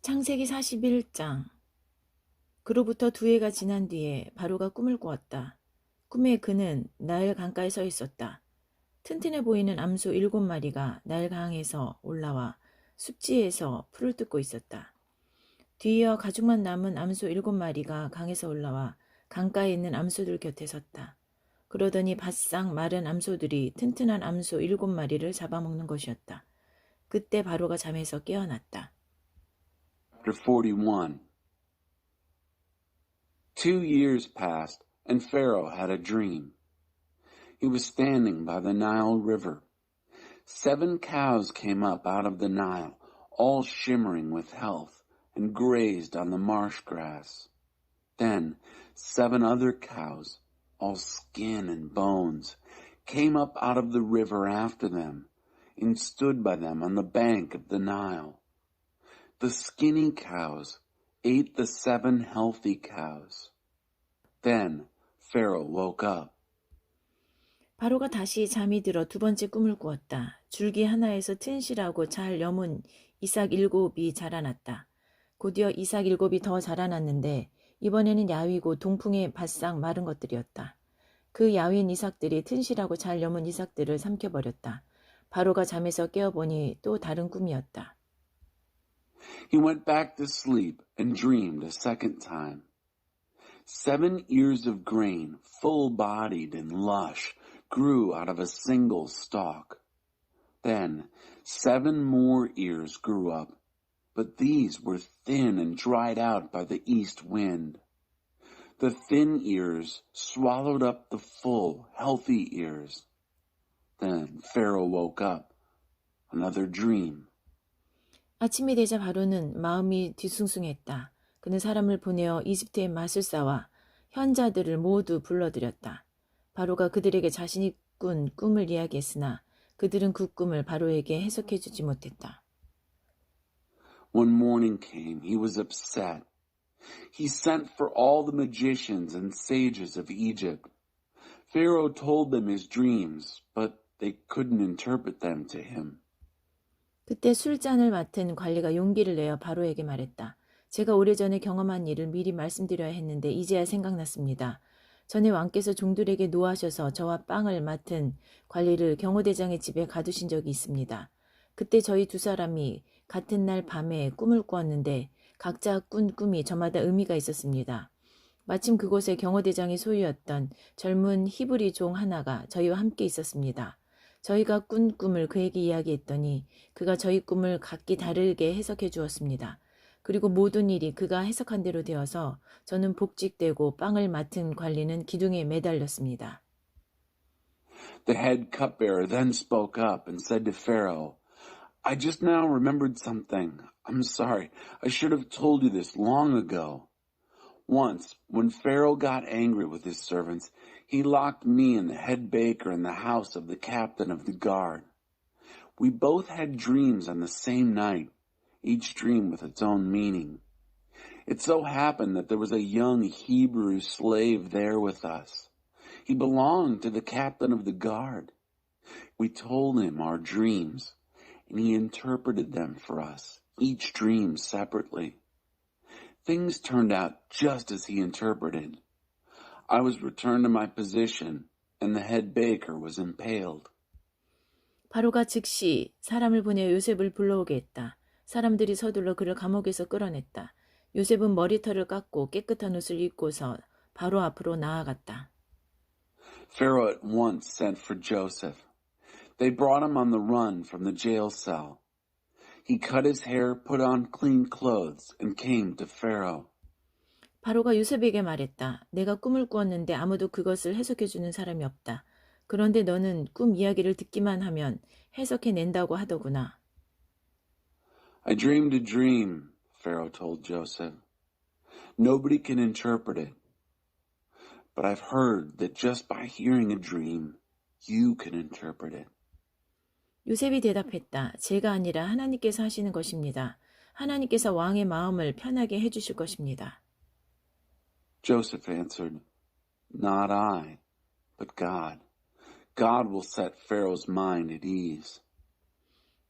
창세기 41장. 그로부터 2해가 지난 뒤에 바로가 꿈을 꾸었다. 꿈에 그는 나일 강가에 서 있었다. 튼튼해 보이는 암소 7마리가 나일 강에서 올라와 습지에서 풀을 뜯고 있었다. 뒤이어 가죽만 남은 암소 7마리가 강에서 올라와 강가에 있는 암소들 곁에 섰다. 그러더니 바싹 마른 암소들이 튼튼한 암소 7마리를 잡아먹는 것이었다. 그때 바로가 잠에서 깨어났다. Chapter 41. 2 years passed, and Pharaoh had a dream. He was standing by the Nile River. 7 cows came up out of the Nile, all shimmering with health, and grazed on the marsh grass. Then 7 other cows, all skin and bones, came up out of the river after them, and stood by them on the bank of the Nile. The skinny cows ate the 7 healthy cows. Then Pharaoh woke up. 바로가 다시 잠이 들어 2번째 꿈을 꾸었다. 줄기 하나에서 튼실하고 잘 여문 이삭 7이 자라났다. 곧이어 이삭 7이 더 자라났는데 이번에는 야위고 동풍에 바싹 마른 것들이었다. 그 야윈 이삭들이 튼실하고 잘 여문 이삭들을 삼켜버렸다. 바로가 잠에서 깨어보니 또 다른 꿈이었다. He went back to sleep and dreamed a second time. 7 ears of grain, full-bodied and lush, grew out of a single stalk. Then 7 more ears grew up, but these were thin and dried out by the east wind. The thin ears swallowed up the full, healthy ears. Then Pharaoh woke up. Another dream. 아침이 되자 바로는 마음이 뒤숭숭했다. 그는 사람을 보내어 이집트의 마술사와 현자들을 모두 불러들였다. 바로가 그들에게 자신이 꾼 꿈을 이야기했으나 그들은 그 꿈을 바로에게 해석해주지 못했다. When morning came, he was upset. He sent for all the magicians and sages of Egypt. Pharaoh told them his dreams, but they couldn't interpret them to him. 그때 술잔을 맡은 관리가 용기를 내어 바로에게 말했다. 제가 오래전에 경험한 일을 미리 말씀드려야 했는데 이제야 생각났습니다. 전에 왕께서 종들에게 노하셔서 저와 빵을 맡은 관리를 경호대장의 집에 가두신 적이 있습니다. 그때 저희 2사람이 같은 날 밤에 꿈을 꾸었는데 각자 꾼 꿈이 저마다 의미가 있었습니다. 마침 그곳에 경호대장의 소유였던 젊은 히브리 종 하나가 저희와 함께 있었습니다. 저희가 꾼 꿈을 그에게 이야기했더니 그가 저희 꿈을 각기 다르게 해석해 주었습니다. 그리고 모든 일이 그가 해석한 대로 되어서 저는 복직되고 빵을 맡은 관리는 기둥에 매달렸습니다. The head cupbearer then spoke up and said to Pharaoh, I just now remembered something. I'm sorry. I should have told you this long ago. Once, when Pharaoh got angry with his servants, he locked me and the head baker in the house of the captain of the guard. We both had dreams on the same night, each dream with its own meaning. It so happened that there was a young Hebrew slave there with us. He belonged to the captain of the guard. We told him our dreams, and he interpreted them for us, each dream separately. Things turned out just as he interpreted. I was returned to my position, and the head baker was impaled. 바로가 즉시 사람을 보내어 요셉을 불러오게 했다. 사람들이 서둘러 그를 감옥에서 끌어냈다. 요셉은 머리털을 깎고 깨끗한 옷을 입고서 바로 앞으로 나아갔다. Pharaoh at once sent for Joseph. They brought him on the run from the jail cell. He cut his hair, put on clean clothes, and came to Pharaoh. 바로가 요셉에게 말했다. 내가 꿈을 꾸었는데 아무도 그것을 해석해주는 사람이 없다. 그런데 너는 꿈 이야기를 듣기만 하면 해석해낸다고 하더구나. I dreamed a dream, Pharaoh told Joseph. Nobody can interpret it. But I've heard that just by hearing a dream, you can interpret it. 요셉이 대답했다. 제가 아니라 하나님께서 하시는 것입니다. 하나님께서 왕의 마음을 편하게 해주실 것입니다. Joseph answered, Not I, but God. God will set Pharaoh's mind at ease.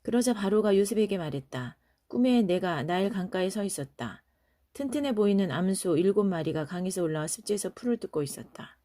그러자 바로가 요셉에게 말했다. 꿈에 내가 나일 강가에 서 있었다. 튼튼해 보이는 암소 7마리가 강에서 올라와 습지에서 풀을 뜯고 있었다.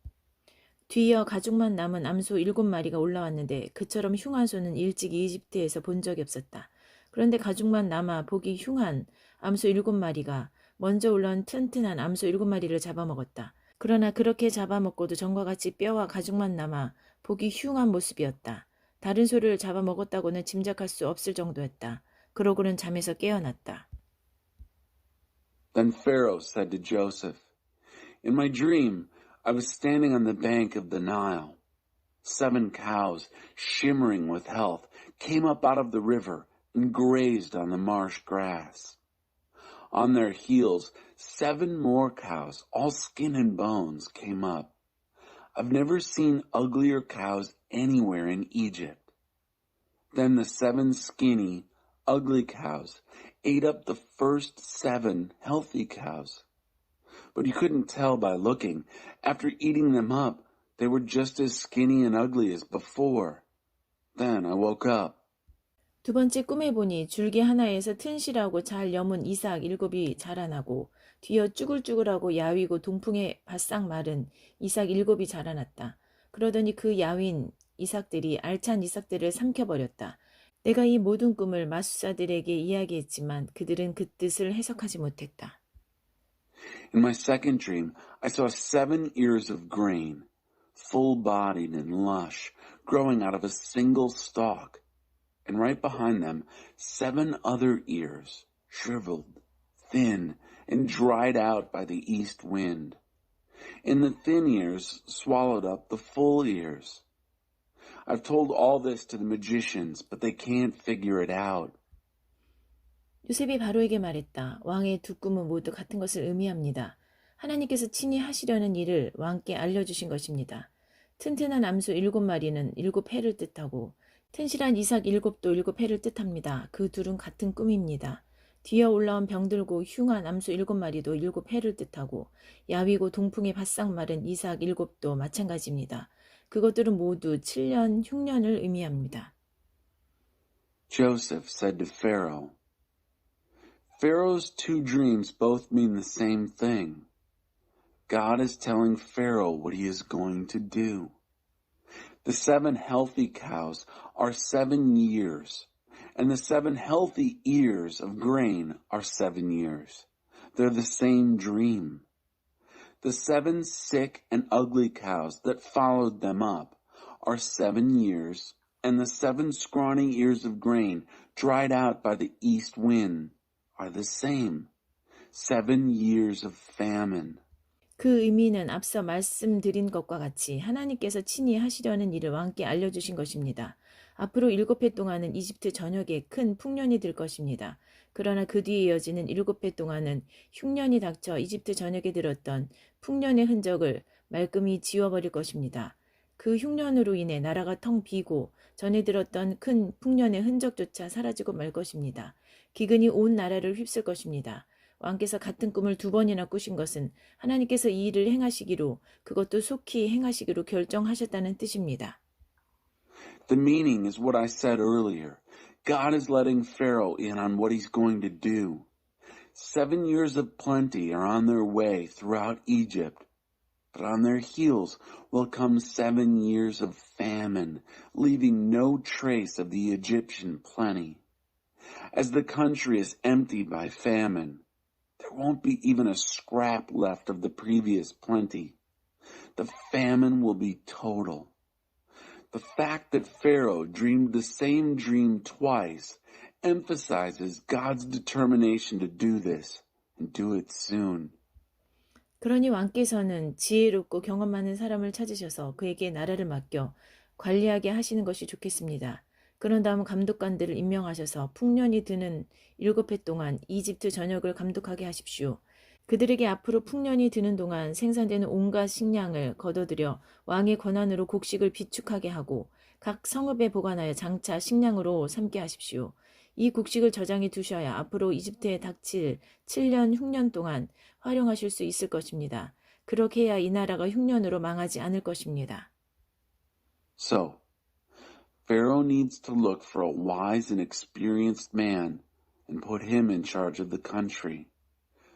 뒤이어 가죽만 남은 암소 7마리가 올라왔는데 그처럼 흉한 소는 일찍이 이집트에서 본 적이 없었다. 그런데 가죽만 남아 보기 흉한 암소 7마리가 먼저 올라온 튼튼한 암소 7마리를 잡아먹었다. 그러나 그렇게 잡아먹고도 전과 같이 뼈와 가죽만 남아 보기 흉한 모습이었다. 다른 소를 잡아먹었다고는 짐작할 수 없을 정도였다. 그러고는 잠에서 깨어났다. Then Pharaoh said to Joseph, "In my dream, I was standing on the bank of the Nile. 7 cows, shimmering with health, came up out of the river and grazed on the marsh grass. On their heels, 7 more cows, all skin and bones, came up. I've never seen uglier cows anywhere in Egypt. Then the 7 skinny, ugly cows ate up the first 7 healthy cows. But you couldn't tell by looking. After eating them up, they were just as skinny and ugly as before. Then I woke up." 두 번째 꿈에 보니 줄기 하나에서 튼실하고 잘 여문 이삭 7이 자라나고 뒤어 쭈글쭈글하고 야위고 동풍에 바싹 마른 이삭 7이 자라났다. 그러더니 그 야윈 이삭들이 알찬 이삭들을 삼켜버렸다. 내가 이 모든 꿈을 마술사들에게 이야기했지만 그들은 그 뜻을 해석하지 못했다. In my second dream, I saw 7 ears of grain, full-bodied and lush, growing out of a single stalk. And right behind them, 7 other ears, shriveled, thin, and dried out by the east wind. And the thin ears swallowed up the full ears. I've told all this to the magicians, but they can't figure it out. 요셉이 바로에게 말했다. 왕의 두 꿈은 모두 같은 것을 의미합니다. 하나님께서 친히 하시려는 일을 왕께 알려주신 것입니다. 튼튼한 암소 7마리는 7해를 뜻하고 튼실한 이삭 7도 7해를 뜻합니다. 그 둘은 같은 꿈입니다. 뒤어 올라온 병들고 흉한 암소 7마리도 7해를 뜻하고 야위고 동풍에 바싹 마른 이삭 7도 마찬가지입니다. 그것들은 모두 7년 흉년을 의미합니다. Joseph said to Pharaoh, "Pharaoh's 2 dreams both mean the same thing. God is telling Pharaoh what he is going to do. The 7 healthy cows are 7 years, and the 7 healthy ears of grain are 7 years. They're the same dream. The 7 sick and ugly cows that followed them up are 7 years, and the 7 scrawny ears of grain dried out by the east wind are the same. 7 years of famine." 그 의미는 앞서 말씀드린 것과 같이 하나님께서 친히 하시려는 일을 왕께 알려주신 것입니다. 앞으로 7해 동안은 이집트 전역에 큰 풍년이 들 것입니다. 그러나 그 뒤에 이어지는 7해 동안은 흉년이 닥쳐 이집트 전역에 들었던 풍년의 흔적을 말끔히 지워버릴 것입니다. 그 흉년으로 인해 나라가 텅 비고 전에 들었던 큰 풍년의 흔적조차 사라지고 말 것입니다. 기근이 온 나라를 휩쓸 것입니다. 왕께서 같은 꿈을 2번이나 꾸신 것은 하나님께서 이 일을 행하시기로 그것도 속히 행하시기로 결정하셨다는 뜻입니다. The meaning is what I said earlier. God is letting Pharaoh in on what he's going to do. 7 years of plenty are on their way throughout Egypt, but on their heels will come 7 years of famine, leaving no trace of the Egyptian plenty. As the country is emptied by famine, there won't be even a scrap left of the previous plenty. The famine will be total. The fact that Pharaoh dreamed the same dream twice emphasizes God's determination to do this and do it soon. 그러니 왕께서는 지혜롭고 경험 많은 사람을 찾으셔서 그에게 나라를 맡겨 관리하게 하시는 것이 좋겠습니다. 그런 다음 감독관들을 임명하셔서 풍년이 드는 7해 동안 이집트 전역을 감독하게 하십시오. 그들에게 앞으로 풍년이 드는 동안 생산되는 온갖 식량을 거둬들여 왕의 권한으로 곡식을 비축하게 하고 각 성읍에 보관하여 장차 식량으로 삼게 하십시오. 이 곡식을 저장해 두셔야 앞으로 이집트에 닥칠 7년 흉년 동안 활용하실 수 있을 것입니다. 그렇게 해야 이 나라가 흉년으로 망하지 않을 것입니다. So, Pharaoh needs to look for a wise and experienced man and put him in charge of the country.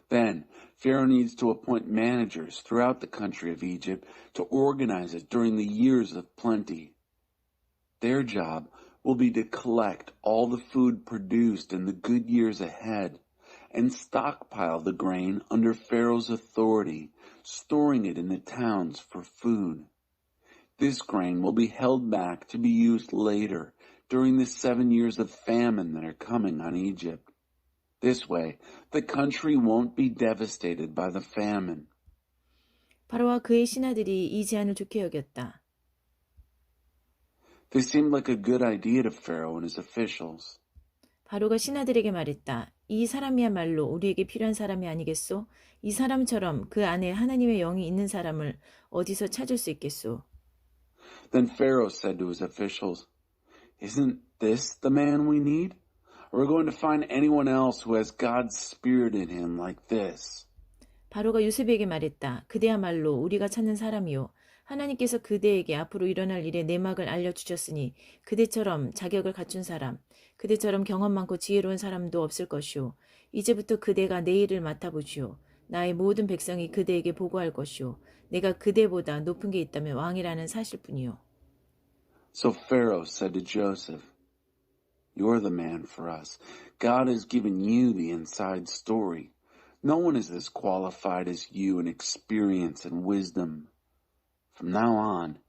Then, Pharaoh needs to appoint managers throughout the country of Egypt to organize it during the years of plenty. Their job will be to collect all the food produced in the good years ahead and stockpile the grain under Pharaoh's authority, storing it in the towns for food. This grain will be held back to be used later during the 7 years of famine that are coming on Egypt. This way, the country won't be devastated by the famine. 바로와 그의 신하들이 이 제안을 좋게 여겼다. This seemed like a good idea to Pharaoh and his officials. 바로가 신하들에게 말했다. 이 사람이야말로 우리에게 필요한 사람이 아니겠소? 이 사람처럼 그 안에 하나님의 영이 있는 사람을 어디서 찾을 수 있겠소? Then Pharaoh said to his officials, "Isn't this the man we need? Or we're going to find anyone else who has God's spirit in him like this?" 바로가 요셉에게 말했다. 그대야말로 우리가 찾는 사람이요. 하나님께서 그대에게 앞으로 일어날 일의 내막을 알려주셨으니 그대처럼 자격을 갖춘 사람, 그대처럼 경험 많고 지혜로운 사람도 없을 것이오. 이제부터 그대가 내 일을 맡아보시오. 나의 모든 백성이 그대에게 보고할 것이오. 내가 그대보다 높은 게 있다면 왕이라는 사실뿐이오. So Pharaoh said to Joseph, "You're the man for us. God has given you the inside story. No one is as qualified as you in experience and wisdom. From now on,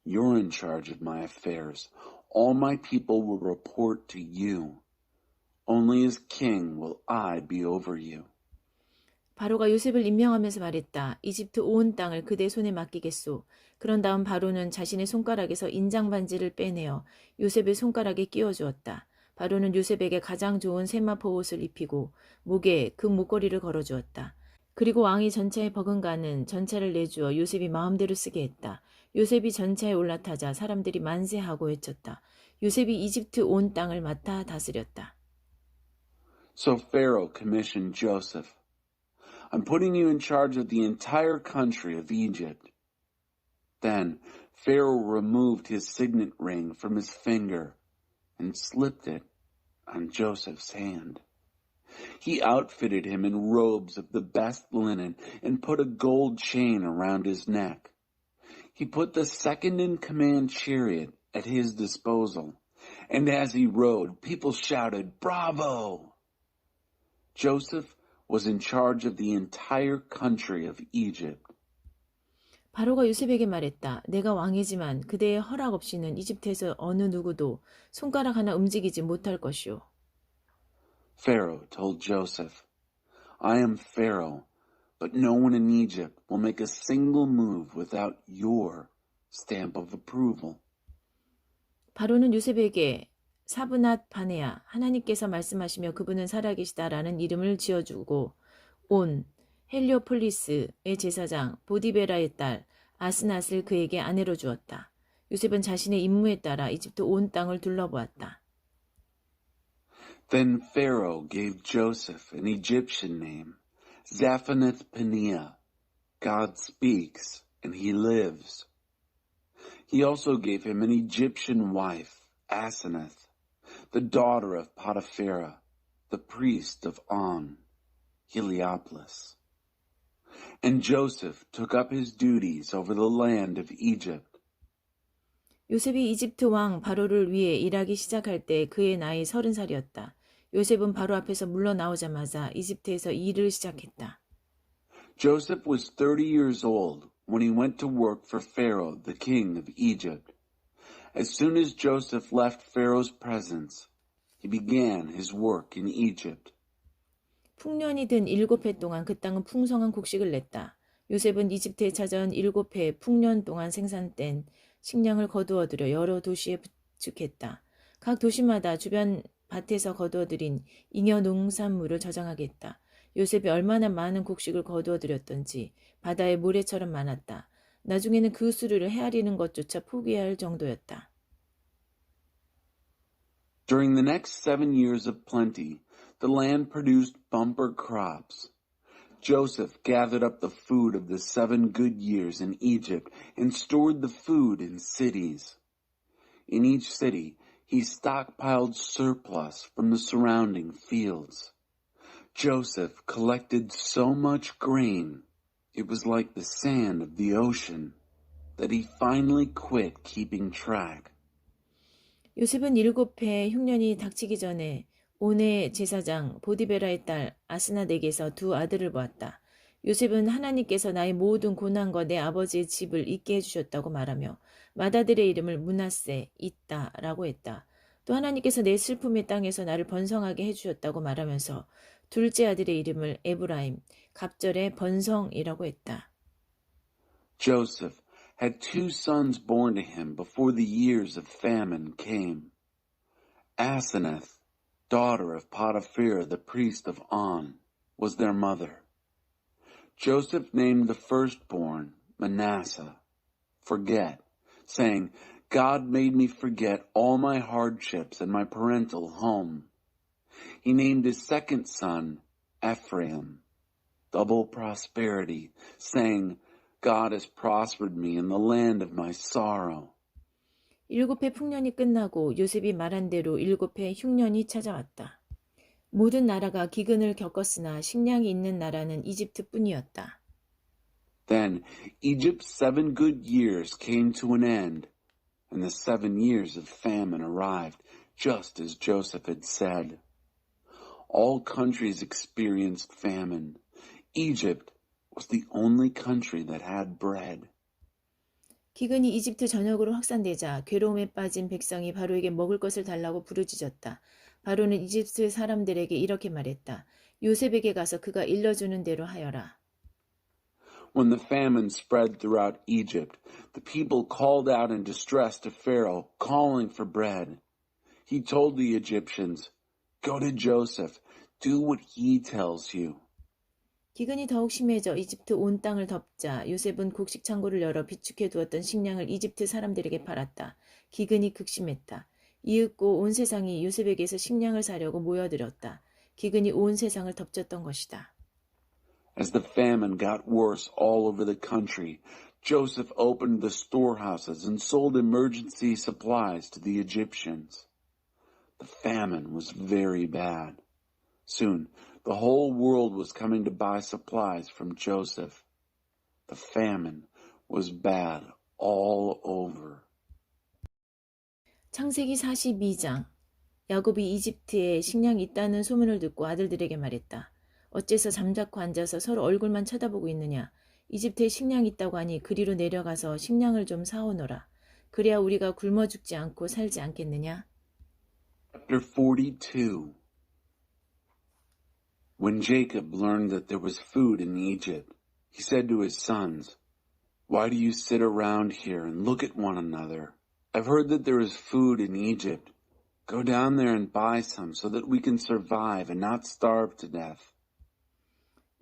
you're in charge of my affairs. All my people will report to you. Only as king will I be over you." 바로가 요셉을 임명하면서 말했다. 이집트 온 땅을 그대 손에 맡기겠소. 그런 다음 바로는 자신의 손가락에서 인장 반지를 빼내어 요셉의 손가락에 끼워주었다. 바로는 요셉에게 가장 좋은 세마포 옷을 입히고 목에 그 목걸이를 걸어주었다. 그리고 왕이 전차에 버금가는 전차를 내주어 요셉이 마음대로 쓰게 했다. 요셉이 전차에 올라타자 사람들이 만세하고 외쳤다. 요셉이 이집트 온 땅을 맡아 다스렸다. So Pharaoh commissioned Joseph. "I'm putting you in charge of the entire country of Egypt." Then Pharaoh removed his signet ring from his finger and slipped it on Joseph's hand. He outfitted him in robes of the best linen and put a gold chain around his neck. He put the second-in-command chariot at his disposal, and as he rode, people shouted, "Bravo!" Joseph was in charge of the entire country of Egypt. 바로가 요셉에게 말했다. 내가 왕이지만 그대의 허락 없이는 이집트에서 어느 누구도 손가락 하나 움직이지 못할 것이오. Pharaoh told Joseph, "I am Pharaoh, but no one in Egypt will make a single move without your stamp of approval." 바로는 요셉에게 사브낫 바네아 하나님께서 말씀하시며 그분은 살아계시다라는 이름을 지어주고 온 헬리오폴리스의 제사장 보디베라의 딸 아스낫을 그에게 아내로 주었다. 요셉은 자신의 임무에 따라 이집트 온 땅을 둘러보았다. Then Pharaoh gave Joseph an Egyptian name, Zaphenath-Paneah. God speaks and he lives. He also gave him an Egyptian wife, Asenath, the daughter of Potipharah, the priest of On, Heliopolis. And Joseph took up his duties over the land of Egypt. 요셉이 이집트 왕 바로를 위해 일하기 시작할 때 그의 나이 30살이었다. 요셉은 바로 앞에서 물러나오자마자 이집트에서 일을 시작했다. Joseph was 30 years old when he went to work for Pharaoh, the king of Egypt. As soon as Joseph left Pharaoh's presence, he began his work in Egypt. 풍년이 든 7해 동안 그 땅은 풍성한 곡식을 냈다. 요셉은 이집트에 찾아온 7해 풍년 동안 생산된 식량을 거두어들여 여러 도시에 부축했다. 각 도시마다 주변 밭에서 거두어들인 잉여 농산물을 저장하게 했다. 요셉이 얼마나 많은 곡식을 거두어들였던지 바다의 모래처럼 많았다. 나중에는 그 수를 헤아리는 것조차 포기할 정도였다. During the next 7 years of plenty, the land produced bumper crops. Joseph gathered up the food of the 7 good years in Egypt and stored the food in cities. In each city, He stockpiled surplus from the surrounding fields. Joseph collected so much grain, it was like the sand of the ocean, that he finally quit keeping track. 요셉은 7해 흉년이 닥치기 전에 온의 제사장 보디베라의 딸 아스나덱에서 두 아들을 보았다. 요셉은 하나님께서 나의 모든 고난과 내 아버지의 집을 잊게 해주셨다고 말하며 맏아들의 이름을 므낫세 있다라고 했다. 또 하나님께서 내 슬픔의 땅에서 나를 번성하게 해주셨다고 말하면서 둘째 아들의 이름을 에브라임, 갑절의 번성이라고 했다. Joseph had two sons born to him before the years of famine came. Asenath, daughter of Potiphar, the priest of On, was their mother. Joseph named the firstborn Manasseh, forget, saying, God made me forget all my hardships and my parental home. He named his second son Ephraim, double prosperity, saying, God has prospered me in the land of my sorrow. 7해 풍년이 끝나고 요셉이 말한 대로 7해 흉년이 찾아왔다. 모든 나라가 기근을 겪었으나 식량이 있는 나라는 이집트뿐이었다. Then Egypt's 7 good years came to an end, and the 7 years of famine arrived, just as Joseph had said. All countries experienced famine. Egypt was the only country that had bread. 기근이 이집트 전역으로 확산되자 괴로움에 빠진 백성이 바로에게 먹을 것을 달라고 부르짖었다. 바로는 이집트 사람들에게 이렇게 말했다. 요셉에게 가서 그가 일러주는 대로 하여라. When the famine spread throughout Egypt, the people called out in distress to Pharaoh, calling for bread. He told the Egyptians, Go to Joseph, do what he tells you. 기근이 더욱 심해져 이집트 온 땅을 덮자 요셉은 곡식 창고를 열어 비축해 두었던 식량을 이집트 사람들에게 팔았다. 기근이 극심했다. 이윽고 온 세상이 요셉에게서 식량을 사려고 모여들었다. 기근이 온 세상을 덮쳤던 것이다. As the famine got worse all over the country, Joseph opened the storehouses and sold emergency supplies to the Egyptians. The famine was very bad. Soon, the whole world was coming to buy supplies from Joseph. The famine was bad all over. 창세기 42장. 야곱이 이집트에 식량이 있다는 소문을 듣고 아들들에게 말했다. 어째서 잠자코 앉아서 서로 얼굴만 쳐다보고 있느냐. 이집트에 식량이 있다고 하니 그리로 내려가서 식량을 좀 사오너라. 그래야 우리가 굶어 죽지 않고 살지 않겠느냐. Chapter 42. When Jacob learned that there was food in Egypt, he said to his sons, Why do you sit around here and look at one another? I've heard that there is food in Egypt. Go down there and buy some so that we can survive and not starve to death.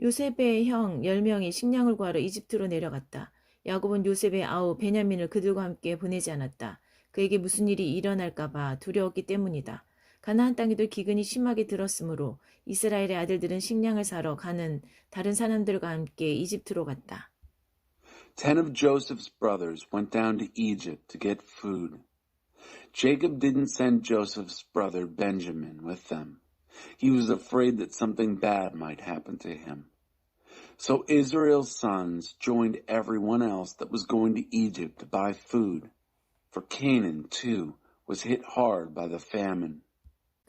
요셉의 형 10명이 식량을 구하러 이집트로 내려갔다. 야곱은 요셉의 아우 베냐민을 그들과 함께 보내지 않았다. 그에게 무슨 일이 일어날까 봐 두려웠기 때문이다. 가나안 땅에도 기근이 심하게 들었으므로 이스라엘의 아들들은 식량을 사러 가는 다른 사람들과 함께 이집트로 갔다. 10 of Joseph's brothers went down to Egypt to get food. Jacob didn't send Joseph's brother Benjamin with them. He was afraid that something bad might happen to him. So Israel's sons joined everyone else that was going to Egypt to buy food. For Canaan, too, was hit hard by the famine.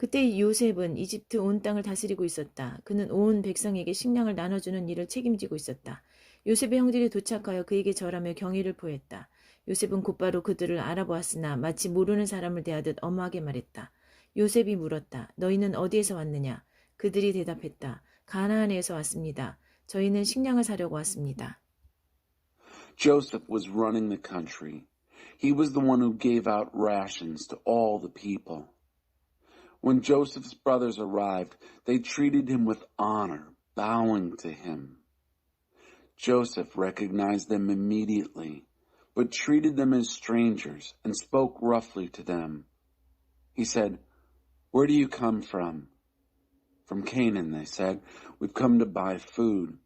그때 요셉은 이집트 온 땅을 다스리고 있었다. 그는 온 백성에게 식량을 나눠주는 일을 책임지고 있었다. 요셉의 형들이 도착하여 그에게 절하며 경의를 표했다. 요셉은 곧바로 그들을 알아보았으나 마치 모르는 사람을 대하듯 엄하게 말했다. 요셉이 물었다. 너희는 어디에서 왔느냐? 그들이 대답했다. 가나안에서 왔습니다. 저희는 식량을 사려고 왔습니다. Joseph was running the country. He was the one who gave out rations to all the people. When Joseph's brothers arrived, they treated him with honor, bowing to him. Joseph recognized them immediately, but treated them as strangers and spoke roughly to them. He said, Where do you come from? From Canaan, they said. We've come to buy food.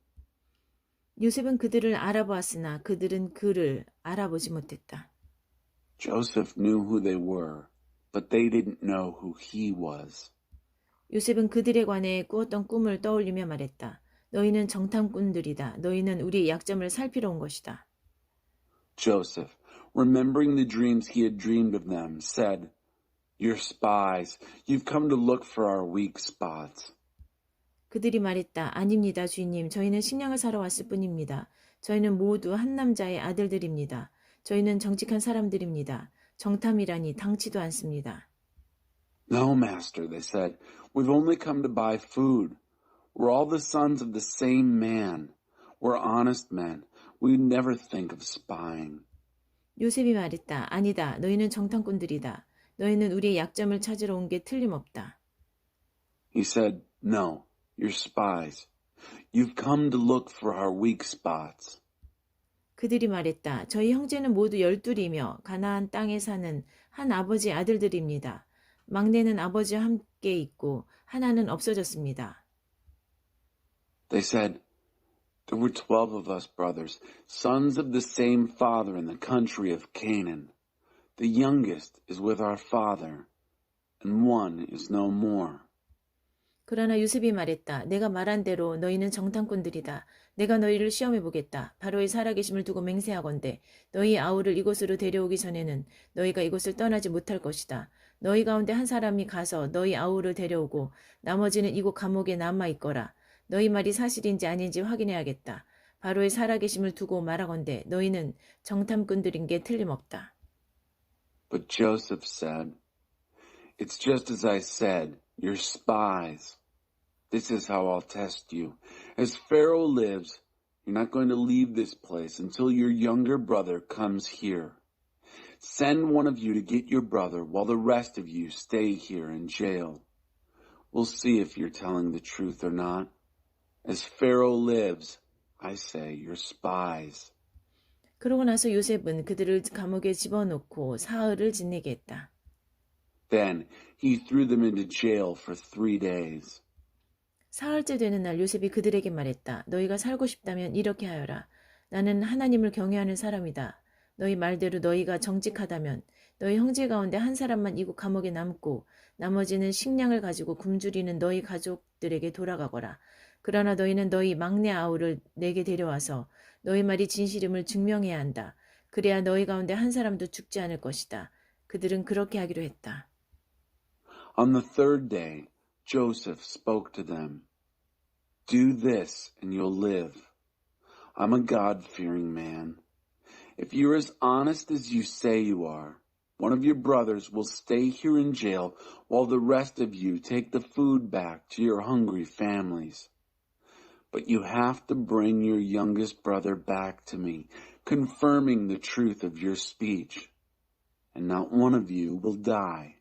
요셉은 그들을 알아보았으나 그들은 그를 알아보지 못했다. Joseph knew who they were. but they didn't know who he was. 요셉은 그들에 관해 꾸었던 꿈을 떠올리며 말했다. 너희는 정탐꾼들이다. 너희는 우리의 약점을 살피러 온 것이다. Joseph, remembering the dreams he had dreamed of them, said, "You're spies. You've come to look for our weak spots." 그들이 말했다. 아닙니다, 주인님. 저희는 식량을 사러 왔을 뿐입니다. 저희는 모두 한 남자의 아들들입니다. 저희는 정직한 사람들입니다. 정탐이라니 당치도 않습니다. "No, master," they said. "We've only come to buy food. We're all the sons of the same man. We're honest men. We'd never think of spying." 요셉이 말했다. 아니다. 너희는 정탐꾼들이다. 너희는 우리의 약점을 찾으러 온 게 틀림없다. He said, "No, you're spies. You've come to look for our weak spots." 그들이 말했다. 저희 형제는 모두 12이며 가나안 땅에 사는 한 아버지의 아들들입니다. 막내는 아버지와 함께 있고 하나는 없어졌습니다. They said, "There were 12 of us brothers, sons of the same father in the country of Canaan. The youngest is with our father, and one is no more." 그러나 요셉이 말했다. 내가 말한 대로 너희는 정탐꾼들이다. 내가 너희를 시험해 보겠다. 바로의 살아계심을 두고 맹세하건대 너희 아우를 이곳으로 데려오기 전에는 너희가 이곳을 떠나지 못할 것이다. 너희 가운데 한 사람이 가서 너희 아우를 데려오고 나머지는 이곳 감옥에 남아 있거라. 너희 말이 사실인지 아닌지 확인해야겠다. 바로의 살아계심을 두고 말하건대 너희는 정탐꾼들인 게 틀림없다. But Joseph said, "It's just as I said. You're spies. This is how I'll test you. As Pharaoh lives, you're not going to leave this place until your younger brother comes here. Send one of you to get your brother while the rest of you stay here in jail. We'll see if you're telling the truth or not. As Pharaoh lives, I say you're spies." 그러고 나서 요셉은 그들을 감옥에 집어넣고 사흘을 지내게 했다. Then he threw them into jail for 3 days. 사흘째 되는 날 요셉이 그들에게 말했다. 너희가 살고 싶다면 이렇게 하여라. 나는 하나님을 경외하는 사람이다. 너희 말대로 너희가 정직하다면 너희 형제 가운데 한 사람만 이곳 감옥에 남고 나머지는 식량을 가지고 굶주리는 너희 가족들에게 돌아가거라. 그러나 너희는 너희 막내 아우를 내게 데려와서 너희 말이 진실임을 증명해야 한다. 그래야 너희 가운데 한 사람도 죽지 않을 것이다. 그들은 그렇게 하기로 했다. On the 3rd day, Joseph spoke to them. "Do this and you'll live. I'm a God-fearing man. If you're as honest as you say you are, one of your brothers will stay here in jail while the rest of you take the food back to your hungry families. But you have to bring your youngest brother back to me, confirming the truth of your speech, and not one of you will die."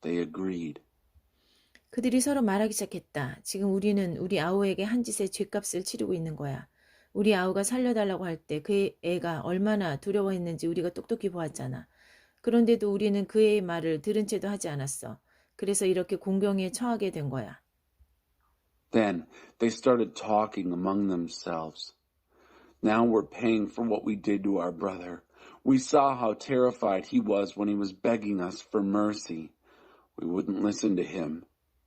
They agreed. 그들이 서로 말하기 시작했다. 지금 우리는 우리 아우에게 한 짓의 죗값을 치르고 있는 거야. 우리 아우가 살려달라고 할 때 그 애가 얼마나 두려워했는지 우리가 똑똑히 보았잖아. 그런데도 우리는 그 애의 말을 들은 채도 하지 않았어. 그래서 이렇게 공경에 처하게 된 거야. Then they started talking among themselves. "Now we're paying for what we did to our brother. We saw how terrified he was when he was begging us for mercy. We wouldn't listen to him,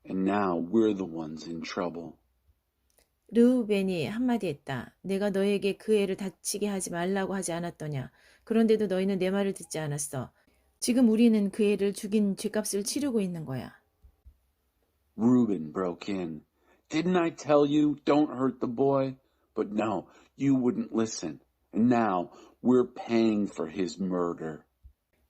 and now we're the ones in trouble." 르우벤이 한마디 했다. 내가 너에게 그 애를 다치게 하지 말라고 하지 않았더냐. 그런데도 너희는 내 말을 듣지 않았어. 지금 우리는 그 애를 죽인 죗값을 치르고 있는 거야. Reuben broke in. "Didn't I tell you, don't hurt the boy? But no, you wouldn't listen. And now we're paying for his murder."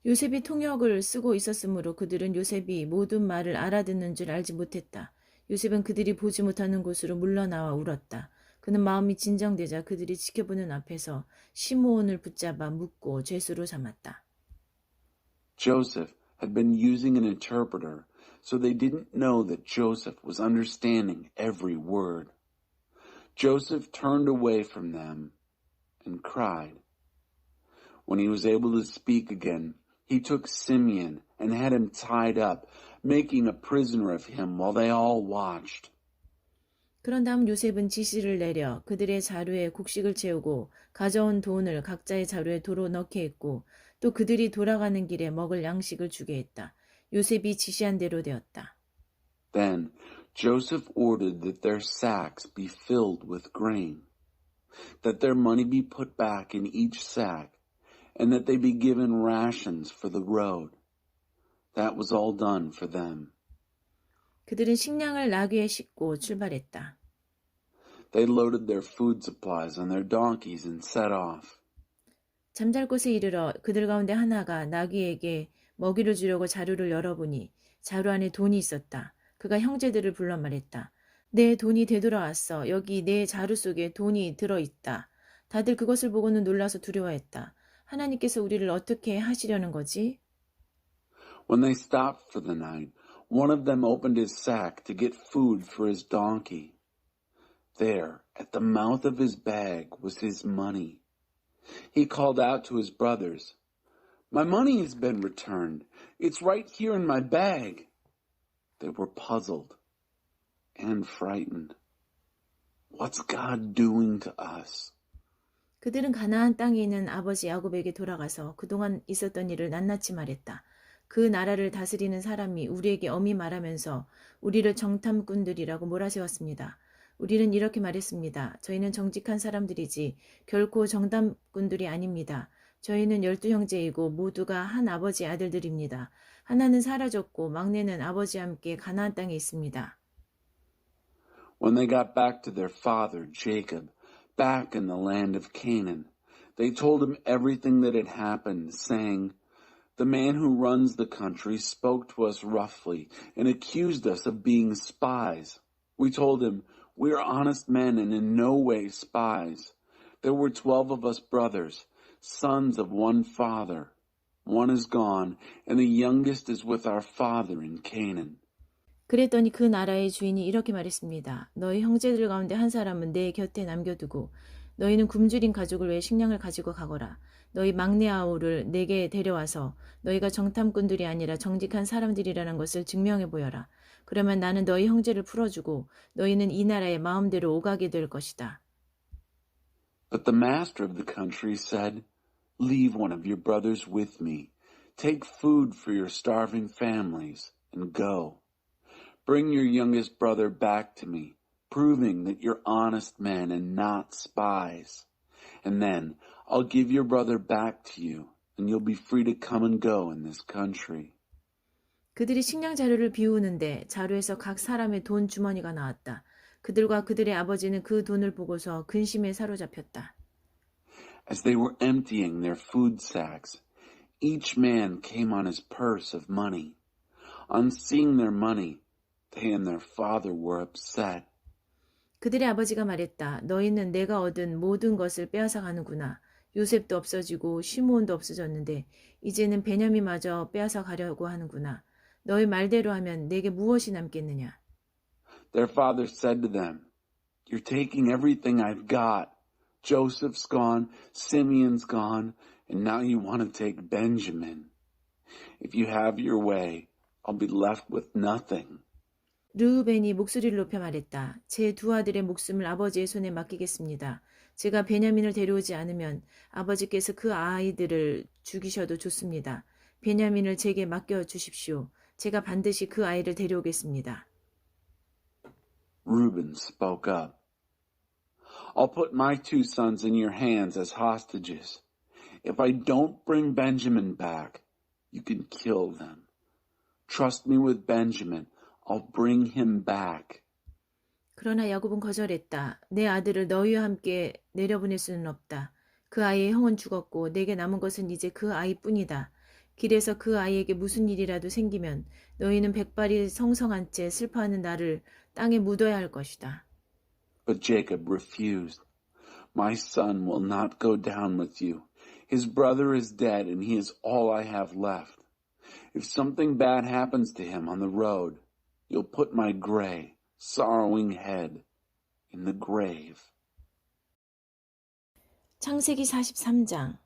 요셉이 통역을 쓰고 있었으므로 그들은 요셉이 모든 말을 알아듣는 줄 알지 못했다. 요셉은 그들이 보지 못하는 곳으로 물러나와 울었다. 그는 마음이 진정되자 그들이 지켜보는 앞에서 시므온을 붙잡아 묶고 죄수로 삼았다. Joseph had been using an interpreter, so they didn't know that Joseph was understanding every word. Joseph turned away from them and cried. When he was able to speak again, he took Simeon and had him tied up, making a prisoner of him while they all watched. 그런 다음 요셉은 지시를 내려 그들의 자루에 곡식을 채우고 가져온 돈을 각자의 자루에 도로 넣게 했고 또 그들이 돌아가는 길에 먹을 양식을 주게 했다. 요셉이 지시한 대로 되었다. Then Joseph ordered that their sacks be filled with grain, that their money be put back in each sack, and that they be given rations for the road. That was all done for them. 그들은 식량을 나귀에 싣고 출발했다. They loaded their food supplies on their donkeys and set off. 잠잘 곳에 이르러 그들 가운데 하나가 나귀에게 먹이를 주려고 자루를 열어보니 자루 안에 돈이 있었다. 그가 형제들을 불러 말했다. 내 돈이 되돌아왔어. 여기 내 자루 속에 돈이 들어있다. 다들 그것을 보고는 놀라서 두려워했다. 하나님께서 우리를 어떻게 하시려는 거지? When they stopped for the night, one of them opened his sack to get food for his donkey. There, at the mouth of his bag, was his money. He called out to his brothers, "My money has been returned. It's right here in my bag." They were puzzled and frightened. What's God doing to us? 그들은 가나안 땅에 있는 아버지 야곱에게 돌아가서 그동안 있었던 일을 낱낱이 말했다. 그 나라를 다스리는 사람이 우리에게 엄히 말하면서 우리를 정탐꾼들이라고 몰아세웠습니다. 우리는 이렇게 말했습니다. 저희는 정직한 사람들이지 결코 정탐꾼들이 아닙니다. 저희는 12형제이고 모두가 한 아버지 아들들입니다. 하나는 사라졌고 막내는 아버지와 함께 가나안 땅에 있습니다. When they got back to their father, Jacob, back in the land of Canaan, they told him everything that had happened, saying, "The man who runs the country spoke to us roughly and accused us of being spies. We told him, 'We are honest men and in no way spies. There were 12 of us brothers, sons of one father. One is gone, and the youngest is with our father in Canaan.'" 그랬더니 그 나라의 주인이 이렇게 말했습니다. 너희 형제들 가운데 한 사람은 내 곁에 남겨두고 너희는 굶주린 가족을 위해 식량을 가지고 가거라. 너희 막내 아우를 내게 데려와서 너희가 정탐꾼들이 아니라 정직한 사람들이라는 것을 증명해 보여라. 그러면 나는 너희 형제를 풀어주고 너희는 이 나라에 마음대로 오가게 될 것이다. But the master of the country said, "Leave one of your brothers with me. Take food for your starving families and go. Bring your youngest brother back to me, proving that you're honest men and not spies. And then I'll give your brother back to you, and you'll be free to come and go in this country." 그들이 식량 자루를 비우는데 자루에서 각 사람의 돈 주머니가 나왔다. 그들과 그들의 아버지는 그 돈을 보고서 근심에 사로잡혔다. As they were emptying their food sacks, each man came on his purse of money. On seeing their money, they and their father were upset. 그들의 아버지가 말했다. 너희는 내가 얻은 모든 것을 빼앗아 가는구나. 요셉도 없어지고 시므온도 없어졌는데 이제는 베냐민마저 빼앗아 가려고 하는구나. 너희 말대로 하면 내게 무엇이 남겠느냐. Their father said to them, "You're taking everything I've got. Joseph's gone, Simeon's gone, and now you want to take Benjamin. If you have your way, I'll be left with nothing." 르우벤이 목소리를 높여 말했다. 제 두 아들의 목숨을 아버지의 손에 맡기겠습니다. 제가 베냐민을 데려오지 않으면 아버지께서 그 아이들을 죽이셔도 좋습니다. 베냐민을 제게 맡겨주십시오. 제가 반드시 그 아이를 데려오겠습니다. Reuben spoke up. "I'll put my 2 sons in your hands as hostages. If I don't bring Benjamin back, you can kill them. Trust me with Benjamin. I'll bring him back." 그러나 야곱은 거절했다. 내 아들을 너희와 함께 내려보낼 수는 없다. 그 아이의 형은 죽었고 내게 남은 것은 이제 그 아이뿐이다. 길에서 그 아이에게 무슨 일이라도 생기면 너희는 백발이 성성한 채 슬퍼하는 나를 땅에 묻어야 할 것이다. But Jacob refused. "My son will not go down with you. His brother is dead and he is all I have left. If something bad happens to him on the road, you'll put my gray, sorrowing head in the grave." 창세기 43장.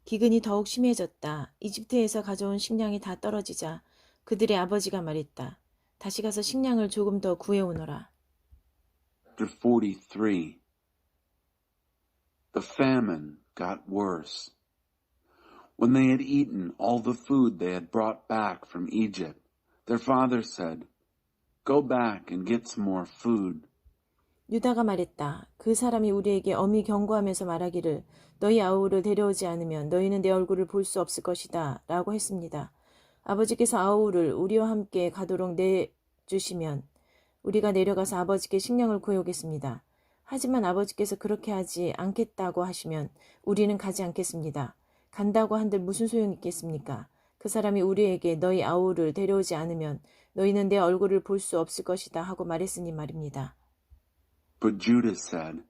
기근이 더욱 심해졌다. 이집트에서 가져온 식량이 다 떨어지자 그들의 아버지가 말했다. 다시 가서 식량을 조금 더 구해오너라. Chapter 43. The famine got worse. When they had eaten all the food they had brought back from Egypt, their father said, "Go back and get some more food." 유다가 말했다. 그 사람이 우리에게 엄히 경고하면서 말하기를 너희 아우를 데려오지 않으면 너희는 내 얼굴을 볼 수 없을 것이다 라고 했습니다. 아버지께서 아우를 우리와 함께 가도록 내주시면 우리가 내려가서 아버지께 식량을 구해오겠습니다. 하지만 아버지께서 그렇게 하지 않겠다고 하시면 우리는 가지 않겠습니다. 간다고 한들 무슨 소용이 있겠습니까? 그 사람이 우리에게 너희 아우를 데려오지 않으면 너희는 내 얼굴을 볼 수 없을 것이다 하고 말했으니 말입니다. But Judah said,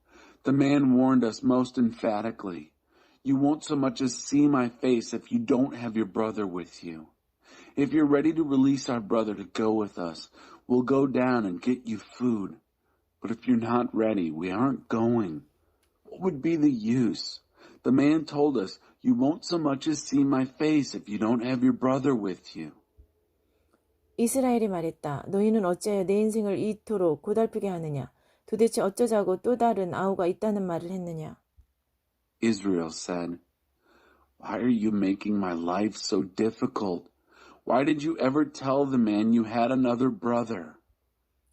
"The man warned us most emphatically. You won't so much as see my face if you don't have your brother with you. If you're ready to release our brother to go with us, we'll go down and get you food. But if you're not ready, we aren't going. What would be the use? The man told us, you won't so much as see my face if you don't have your brother with you." 이스라엘이 말했다. 너희는 어찌하여 내 인생을 이토록 고달프게 하느냐? 도대체 어쩌자고 또 다른 아우가 있다는 말을 했느냐? Israel said, "Why are you making my life so difficult? Why did you ever tell the man you had another brother?"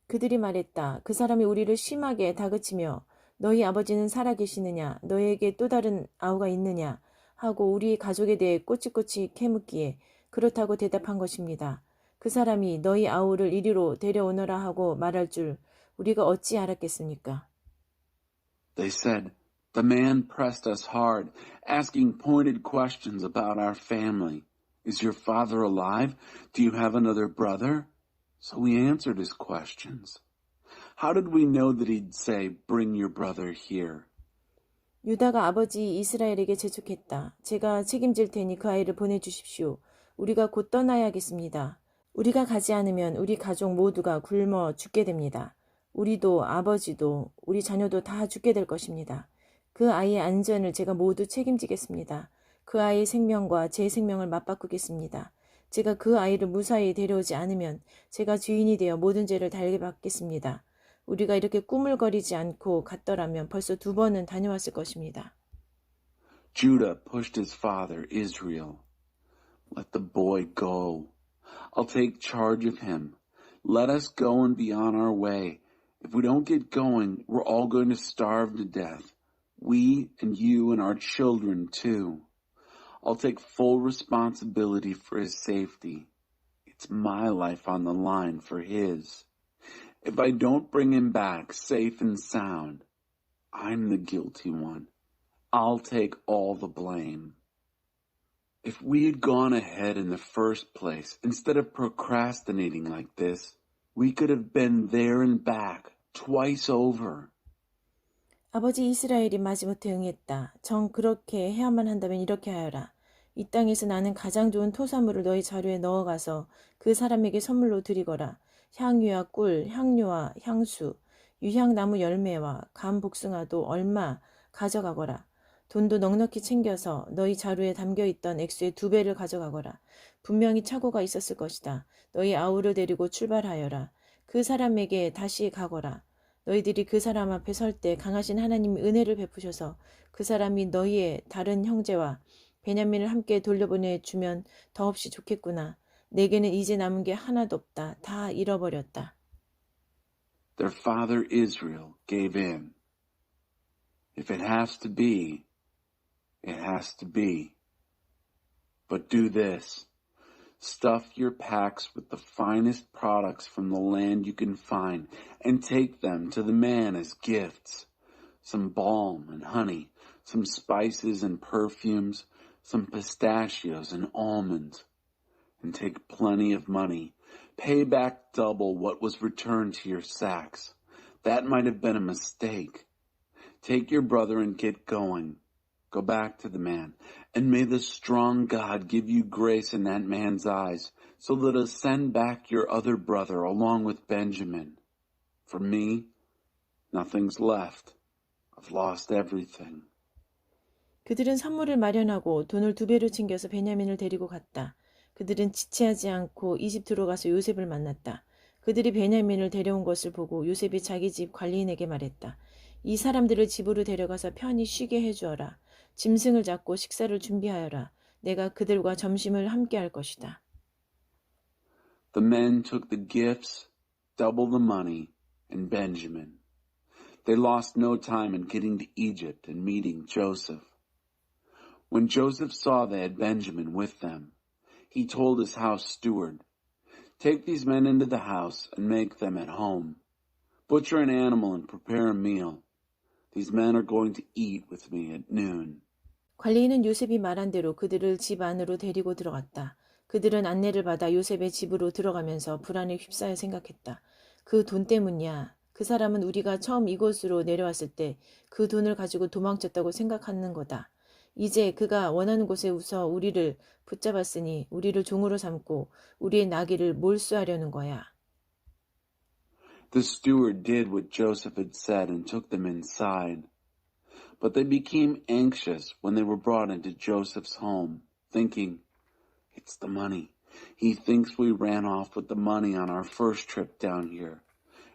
그들이 말했다. 그 사람이 우리를 심하게 다그치며 너희 아버지는 살아계시느냐? 너희에게 또 다른 아우가 있느냐? 하고 우리 가족에 대해 꼬치꼬치 캐묻기에 그렇다고 대답한 것입니다. 그 사람이 너희 아우를 이리로 데려오너라 하고 말할 줄 우리가 어찌 알았겠습니까? They said, "The man pressed us hard, asking pointed questions about our family. Is your father alive? Do you have another brother?" So we answered his questions. How did we know that he'd say, "Bring your brother here"? 유다가 아버지 이스라엘에게 재촉했다. 제가 책임질 테니 그 아이를 보내주십시오. 우리가 곧 떠나야겠습니다. 우리가 가지 않으면 우리 가족 모두가 굶어 죽게 됩니다. 우리도 아버지도 우리 자녀도 다 죽게 될 것입니다. 그 아이의 안전을 제가 모두 책임지겠습니다. 그 아이의 생명과 제 생명을 맞바꾸겠습니다. 제가 그 아이를 무사히 데려오지 않으면 제가 주인이 되어 모든 죄를 달게 받겠습니다. 우리가 이렇게 꾸물거리지 않고 갔더라면 벌써 2번은 다녀왔을 것입니다. Judah pushed his father, Israel. "Let the boy go. I'll take charge of him. Let us go and be on our way. If we don't get going, we're all going to starve to death. We and you and our children too. I'll take full responsibility for his safety. It's my life on the line for his. If I don't bring him back safe and sound, I'm the guilty one. I'll take all the blame." If we had gone ahead in the first place, instead of procrastinating like this, we could have been there and back twice over. 아버지 이스라엘이 마지못해 응했다. 정 그렇게 해야만 한다면 이렇게 하여라. 이 땅에서 나는 가장 좋은 토사물을 너희 자루에 넣어가서 그 사람에게 선물로 드리거라. 향유와 꿀, 향료와 향수, 유향나무 열매와 감 복숭아도 얼마 가져가거라. 돈도 넉넉히 챙겨서 너희 자루에 담겨있던 액수의 2배를 가져가거라. 분명히 착오가 있었을 것이다. 너희 아우를 데리고 출발하여라. 그 사람에게 다시 가거라. 너희들이 그 사람 앞에 설 때 강하신 하나님이 은혜를 베푸셔서 그 사람이 너희의 다른 형제와 베냐민을 함께 돌려보내주면 더없이 좋겠구나. 내게는 이제 남은 게 하나도 없다. 다 잃어버렸다. Their father Israel gave in. If it has to be, it has to be. But do this. Stuff your packs with the finest products from the land you can find and take them to the man as gifts. Some balm and honey, some spices and perfumes, some pistachios and almonds. And take plenty of money. Pay back double what was returned to your sacks. That might have been a mistake. Take your brother and get going. Go back to the man, and may the strong God give you grace in that man's eyes, so let us send back your other brother along with Benjamin. For me, nothing's left. I've lost everything. 그들은 선물을 마련하고 돈을 2배로 챙겨서 베냐민을 데리고 갔다. 그들은 지체하지 않고 이집트로 가서 요셉을 만났다. 그들이 베냐민을 데려온 것을 보고 요셉이 자기 집 관리인에게 말했다. 이 사람들을 집으로 데려가서 편히 쉬게 해주어라. 짐승을 잡고 식사를 준비하여라. 내가 그들과 점심을 함께 할 것이다. The men took the gifts, double the money, and Benjamin. They lost no time in getting to Egypt and meeting Joseph. When Joseph saw they had Benjamin with them, he told his house steward, "Take these men into the house and make them at home. Butcher an animal and prepare a meal. These men are going to eat with me at noon." 관리인은 요셉이 말한 대로 그들을 집 안으로 데리고 들어갔다. 그들은 안내를 받아 요셉의 집으로 들어가면서 불안에 휩싸여 생각했다. 그 돈 때문이야. 그 사람은 우리가 처음 이곳으로 내려왔을 때 그 돈을 가지고 도망쳤다고 생각하는 거다. 이제 그가 원하는 곳에 우서 우리를 붙잡았으니 우리를 종으로 삼고 우리의 나귀를 몰수하려는 거야. The steward did what Joseph had said and took them inside. But they became anxious when they were brought into Joseph's home, thinking, "It's the money. He thinks we ran off with the money on our first trip down here.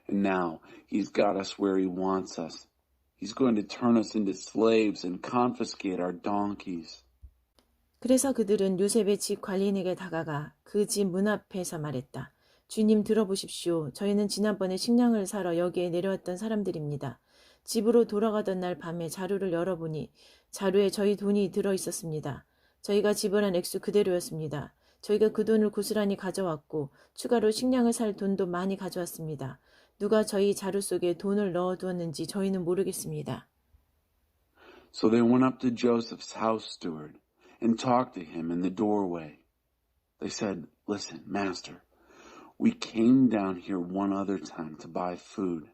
And now he's got us where he wants us. He's going to turn us into slaves and confiscate our donkeys." 그래서 그들은 요셉의 집 관리인에게 다가가 그 집 문 앞에서 말했다. 주님 들어보십시오. 저희는 지난번에 식량을 사러 여기에 내려왔던 사람들입니다. 집으로 돌아가던 날 밤에 자루를 열어보니 자루에 저희 돈이 들어 있었습니다. 저희가 지불한 액수 그대로였습니다. 저희가 그 돈을 고스란히 가져왔고 추가로 식량을 살 돈도 많이 가져왔습니다. 누가 저희 자루 속에 돈을 넣어두었는지 저희는 모르겠습니다. So they went up to Joseph's house steward and talked to him in the doorway. They said, "Listen, master, we came down here one other time to buy food.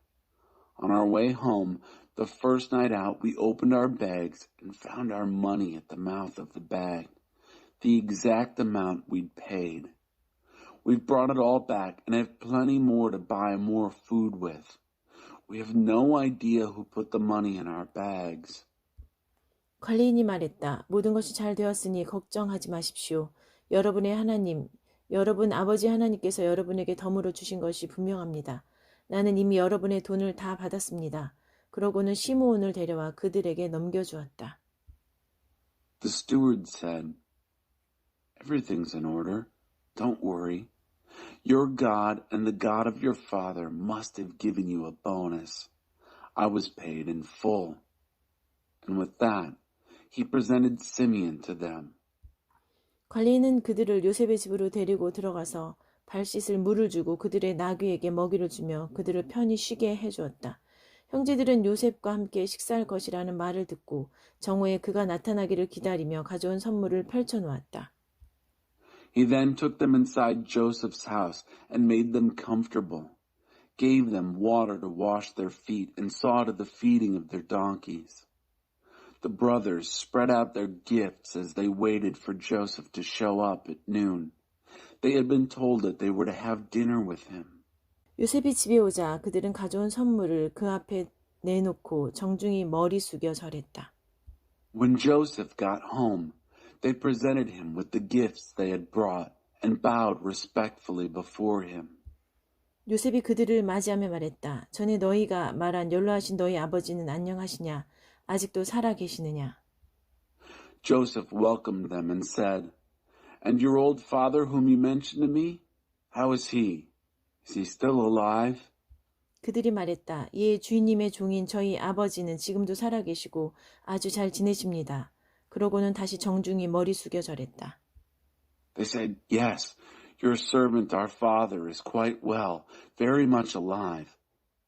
On our way home, the first night out, we opened our bags and found our money at the mouth of the bag, the exact amount we'd paid. We've brought it all back and have plenty more to buy more food with. We have no idea who put the money in our bags." 관리인이 말했다. 모든 것이 잘 되었으니 걱정하지 마십시오. 여러분의 하나님, 여러분 아버지 하나님께서 여러분에게 덤으로 주신 것이 분명합니다. 나는 이미 여러분의 돈을 다 받았습니다. 그러고는 시므온을 데려와 그들에게 넘겨주었다. The steward said, "Everything's in order. Don't worry. Your God and the God of your father must have given you a bonus. I was paid in full." And with that, he presented Simeon to them. 관리인은 그들을 요셉의 집으로 데리고 들어가서 발 씻을 물을 주고 그들의 나귀에게 먹이를 주며 그들을 편히 쉬게 해주었다. 형제들은 요셉과 함께 식사할 것이라는 말을 듣고 정오에 그가 나타나기를 기다리며 가져온 선물을 펼쳐놓았다. He then took them inside Joseph's house and made them comfortable, gave them water to wash their feet, and saw to the feeding of their donkeys. The brothers spread out their gifts as they waited for Joseph to show up at noon. They had been told that they were to have dinner with him. 요셉이 집에 오자 그들은 가져온 선물을 그 앞에 내놓고 정중히 머리 숙여 절했다. When Joseph got home, they presented him with the gifts they had brought and bowed respectfully before him. 요셉이 그들을 맞이하며 말했다. 전에 너희가 말한 연로하신 너희 아버지는 안녕하시냐? 아직도 살아 계시느냐? Joseph welcomed them and said, "And your old father whom you mentioned to me? How is he? Is he still alive?" 그들이 말했다. 예, 주인님의 종인 저희 아버지는 지금도 살아 계시고 아주 잘 지내십니다. 그러고는 다시 정중히 머리 숙여 절했다. They said, "Yes, your servant our father is quite well, very much alive."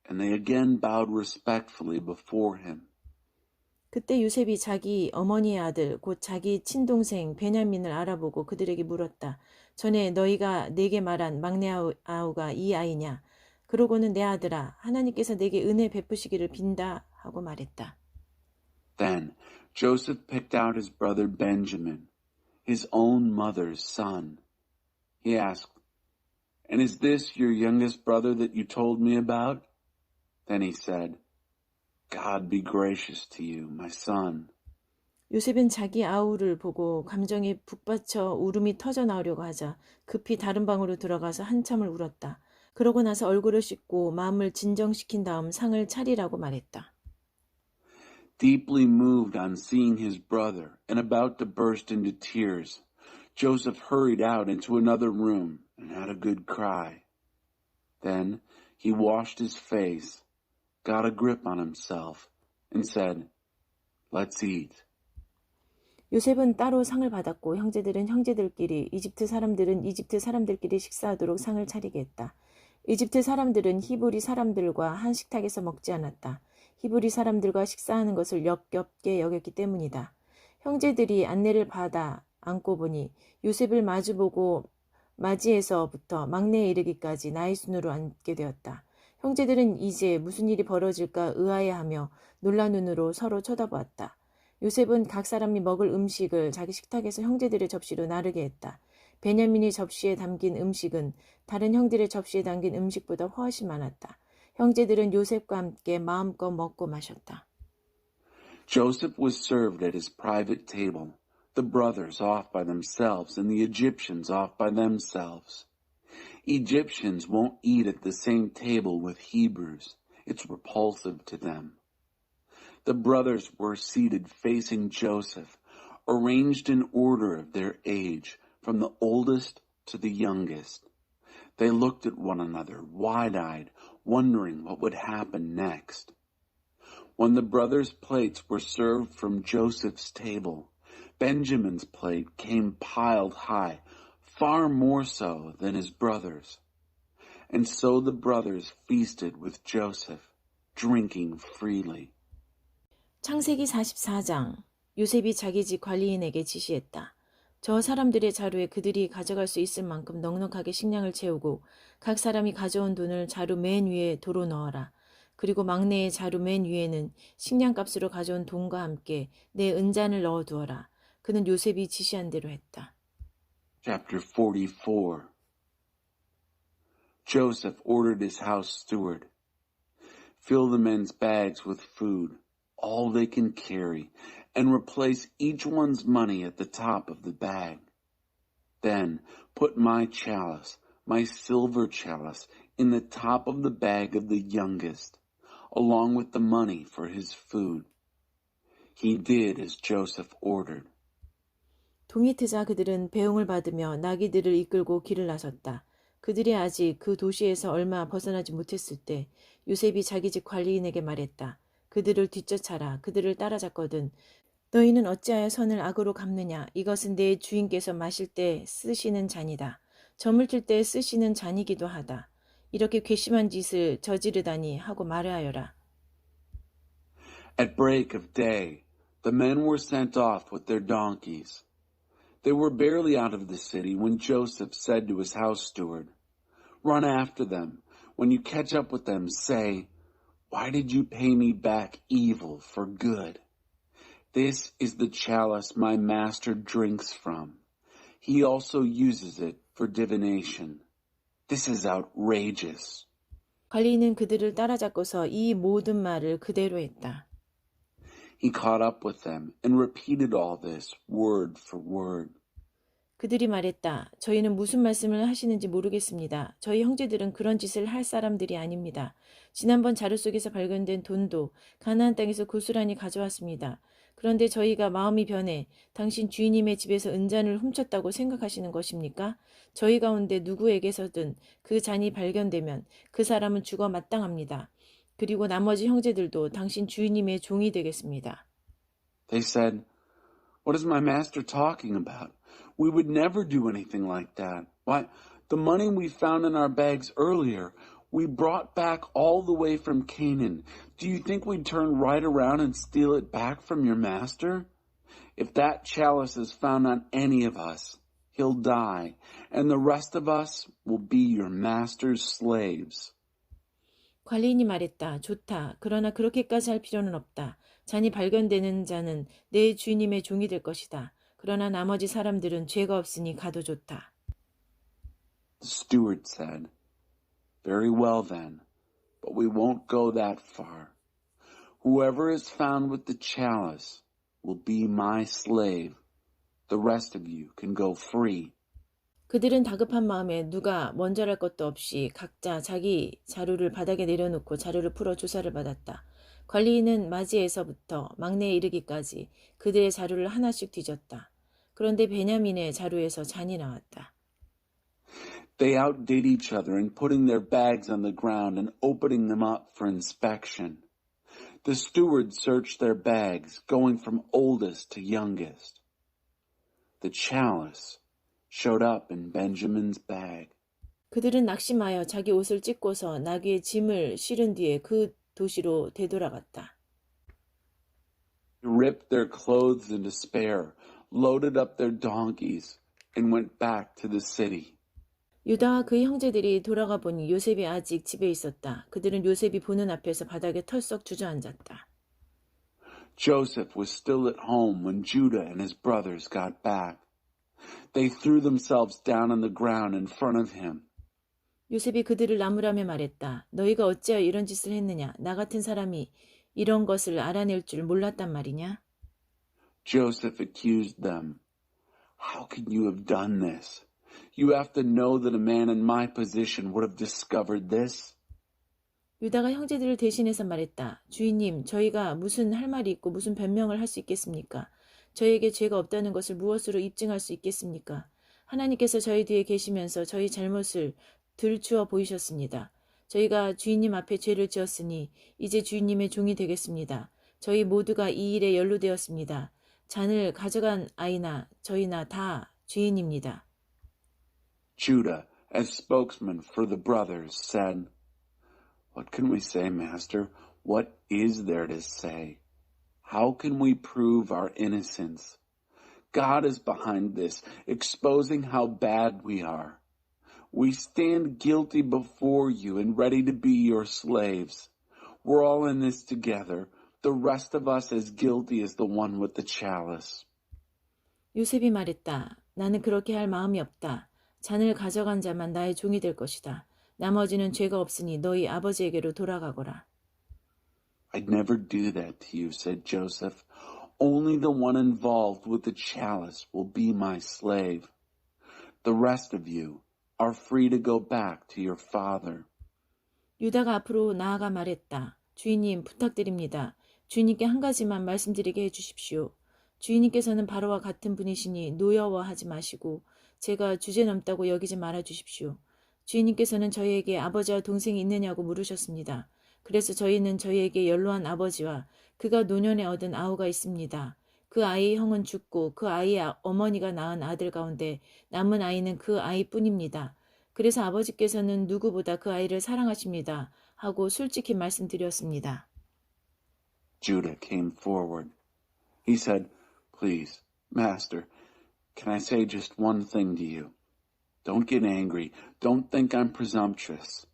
And they again bowed respectfully before him. 그때 요셉이 자기 어머니의 아들 곧 자기 친동생 베냐민을 알아보고 그들에게 물었다. 전에 너희가 내게 말한 막내 아우가 이 아이냐? 그러고는 내 아들아 하나님께서 내게 은혜 베푸시기를 빈다 하고 말했다. Then Joseph picked out his brother Benjamin, his own mother's son. He asked, "And is this your youngest brother that you told me about?" Then he said, "God be gracious to you, my son." 요셉은 자기 아우를 보고 감정에 북받쳐 울음이 터져 나오려고 하자 급히 다른 방으로 들어가서 한참을 울었다. 그러고 나서 얼굴을 씻고 마음을 진정시킨 다음 상을 차리라고 말했다. Deeply moved on seeing his brother and about to burst into tears, Joseph hurried out into another room and had a good cry. Then he washed his face, got a grip on himself, and said, "Let's eat." 요셉은 따로 상을 받았고 형제들은 형제들끼리, 이집트 사람들은 이집트 사람들끼리 식사하도록 상을 차리게 했다. 이집트 사람들은 히브리 사람들과 한 식탁에서 먹지 않았다. 히브리 사람들과 식사하는 것을 역겹게 여겼기 때문이다. 형제들이 안내를 받아 앉고 보니 요셉을 마주보고 맞이해서부터 막내에 이르기까지 나이 순으로 앉게 되었다. 형제들은 이제 무슨 일이 벌어질까 의아해하며 놀란 눈으로 서로 쳐다보았다. 요셉은 각 사람이 먹을 음식을 자기 식탁에서 형제들의 접시로 나르게 했다. 베냐민의 접시에 담긴 음식은 다른 형들의 접시에 담긴 음식보다 훨씬 많았다. 형제들은 요셉과 함께 마음껏 먹고 마셨다. Joseph was served at his private table, the brothers off by themselves and the Egyptians off by themselves. Egyptians won't eat at the same table with Hebrews. It's repulsive to them. The brothers were seated facing Joseph, arranged in order of their age, from the oldest to the youngest. They looked at one another, wide-eyed, wondering what would happen next. When the brothers' plates were served from Joseph's table, Benjamin's plate came piled high, far more so than his brothers. And so the brothers feasted with Joseph, drinking freely. 창세기 44장. 요셉이 자기 집 관리인에게 지시했다. 저 사람들의 자루에 그들이 가져갈 수 있을 만큼 넉넉하게 식량을 채우고 각 사람이 가져온 돈을 자루 맨 위에 도로 넣어라. 그리고 막내의 자루 맨 위에는 식량값으로 가져온 돈과 함께 내 은잔을 넣어두어라. 그는 요셉이 지시한 대로 했다. Chapter 44. Joseph ordered his house steward, "Fill the men's bags with food, all they can carry, and replace each one's money at the top of the bag. Then put my chalice, my silver chalice, in the top of the bag of the youngest, along with the money for his food." He did as Joseph ordered. 동이 트자 그들은 배웅을 받으며 나귀들을 이끌고 길을 나섰다. 그들이 아직 그 도시에서 얼마 벗어나지 못했을 때 요셉이 자기 집 관리인에게 말했다. 그들을 뒤쫓아라. 그들을 따라잡거든. 너희는 어찌하여 선을 악으로 갚느냐. 이것은 내 주인께서 마실 때 쓰시는 잔이다. 점을 뜰 때 쓰시는 잔이기도 하다. 이렇게 괘씸한 짓을 저지르다니 하고 말하여라. At break of day, the men were sent off with their donkeys. They were barely out of the city when Joseph said to his house steward, "Run after them. When you catch up with them, say, 'Why did you pay me back evil for good? This is the chalice my master drinks from. He also uses it for divination. This is outrageous.'" 관리인은 그들을 따라잡고서 이 모든 말을 그대로 했다. He caught up with them and repeated all this word for word. 그들이 말했다. 저희는 무슨 말씀을 하시는지 모르겠습니다. 저희 형제들은 그런 짓을 할 사람들이 아닙니다. 지난번 자루 속에서 발견된 돈도 가나안 땅에서 고스란히 가져왔습니다. 그런데 저희가 마음이 변해 당신 주인님의 집에서 은잔을 훔쳤다고 생각하시는 것입니까? 저희 가운데 누구에게서든 그 잔이 발견되면 그 사람은 죽어 마땅합니다. 그리고 나머지 형제들도 당신 주인님의 종이 되겠습니다. They said, "What is my master talking about? We would never do anything like that. Why, the money we found in our bags earlier, we brought back all the way from Canaan. Do you think we'd turn right around and steal it back from your master? If that chalice is found on any of us, he'll die, and the rest of us will be your master's slaves." 관리인이 말했다. 좋다. 그러나 그렇게까지 할 필요는 없다. 잔이 발견되는 자는 내 주인님의 종이 될 것이다. 그러나 나머지 사람들은 죄가 없으니 가도 좋다. The steward said, "Very well then, but we won't go that far. Whoever is found with the chalice will be my slave. The rest of you can go free." 그들은 다급한 마음에 누가 먼저랄 것도 없이 각자 자기 자루를 바닥에 내려놓고 자루를 풀어 조사를 받았다. 관리인은 맞이에서부터 막내에 이르기까지 그들의 자루를 하나씩 뒤졌다. 그런데 베냐민의 자루에서 잔이 나왔다. They outdid each other in putting their bags on the ground and opening them up for inspection. The steward searched their bags, going from oldest to youngest. The chalice showed up in Benjamin's bag. 그들은 낙심하여 자기 옷을 찢고서 나귀의 짐을 실은 뒤에 그 도시로 되돌아갔다. They ripped their clothes in despair, loaded up their donkeys, and went back to the city. 유다와 그의 형제들이 돌아가 보니 요셉이 아직 집에 있었다. 그들은 요셉이 보는 앞에서 바닥에 털썩 주저앉았다. Joseph was still at home when Judah and his brothers got back. They threw themselves down on the ground in front of him. 요셉이 그들을 나무라며 말했다. 너희가 어찌하여 이런 짓을 했느냐? 나 같은 사람이 이런 것을 알아낼 줄 몰랐단 말이냐? Joseph accused them. How could you have done this? You have to know that a man in my position would have discovered this. 유다가 형제들을 대신해서 말했다. 주인님, 저희가 무슨 할 말이 있고 무슨 변명을 할 수 있겠습니까? 저희에게 죄가 없다는 것을 무엇으로 입증할 수 있겠습니까? 하나님께서 저희 뒤에 계시면서 저희 잘못을 들추어 보이셨습니다. 저희가 주인님 앞에 죄를 지었으니 이제 주인님의 종이 되겠습니다. 저희 모두가 이 일에 연루되었습니다. 잔을 가져간 아이나 저희나 다 죄인입니다. Judah, as spokesman for the brothers, said, What can we say, Master? What is there to say? How can we prove our innocence? God is behind this, exposing how bad we are. We stand guilty before you and ready to be your slaves. We're all in this together, the rest of us as guilty as the one with the chalice. 요셉이 말했다. 나는 그렇게 할 마음이 없다. 잔을 가져간 자만 나의 종이 될 것이다. 나머지는 죄가 없으니 너희 아버지에게로 돌아가거라. I'd never do that to you, said Joseph. Only the one involved with the chalice will be my slave. The rest of you are free to go back to your father. 유다가 앞으로 나아가 말했다. 주인님 부탁드립니다. 주인님께 한 가지만 말씀드리게 해주십시오. 주인님께서는 바로와 같은 분이시니 노여워하지 마시고 제가 주제넘다고 여기지 말아주십시오. 주인님께서는 저희에게 아버지와 동생이 있느냐고 물으셨습니다. 그래서 저희는 저희에게 연로한 아버지와 그가 노년에 얻은 아우가 있습니다. 그 아이의 형은 죽고 그 아이의 어머니가 낳은 아들 가운데 남은 아이는 그 아이뿐입니다. 그래서 아버지께서는 누구보다 그 아이를 사랑하십니다. 하고 솔직히 말씀드렸습니다. Judah came forward. He said, Please, Master, can I say just one thing to you? Don't get angry. Don't think I'm presumptuous.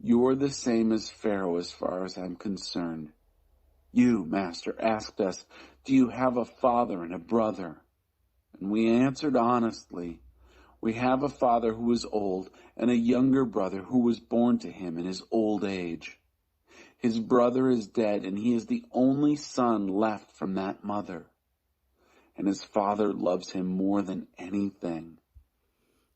You're the same as Pharaoh as far as I'm concerned. You, Master, asked us, Do you have a father and a brother? And we answered honestly, We have a father who is old and a younger brother who was born to him in his old age. His brother is dead and he is the only son left from that mother. And his father loves him more than anything.